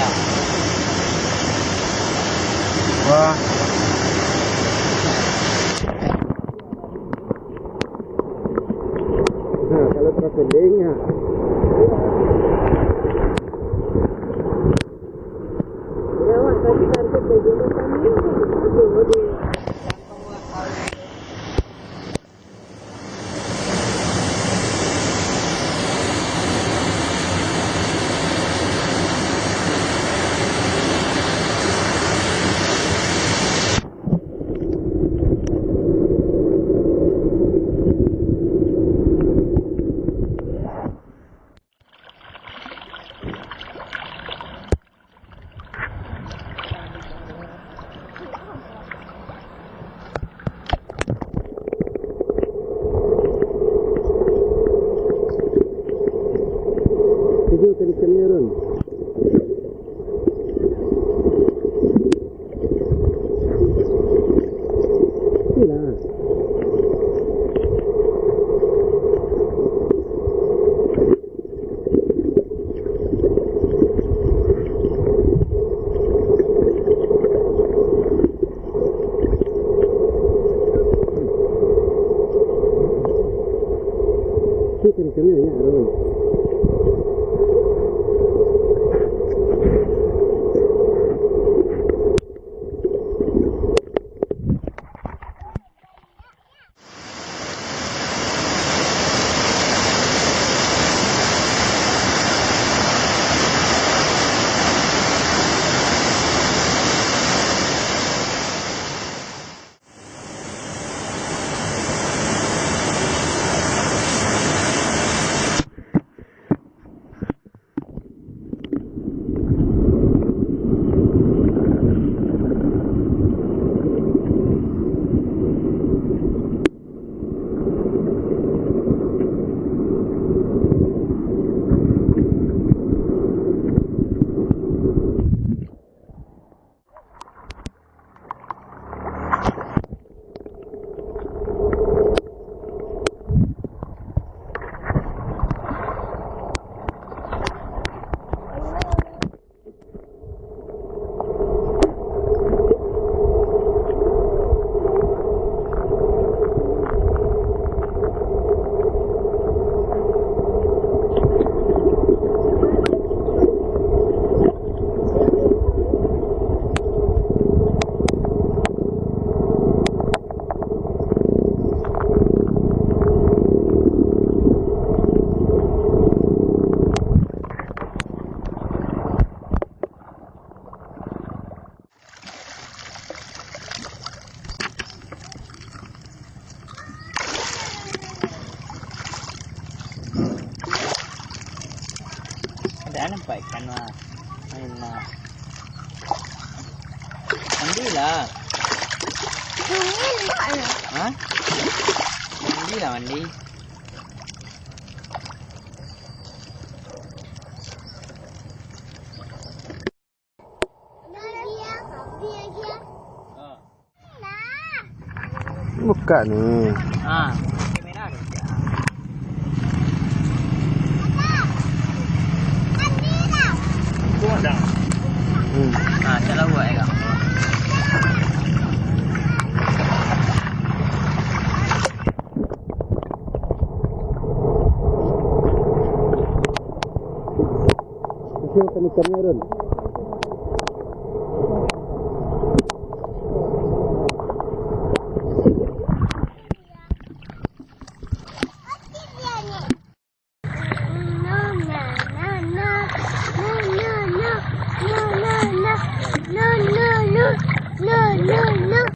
ya. Wah. Nah, kalau travelingnya. Ya, wah, tadi kan kita juga kami dulu di video tadi keliaran. Inilah. Kita keliaran ya, Ron. Ada nampak ikan mah. Main mah. Mandilah. Hah? Mandilah mandi. Buka nih. Ah, kamera ada. Ada. Ah, salah buat ya. Hasil ikannya Ron. No.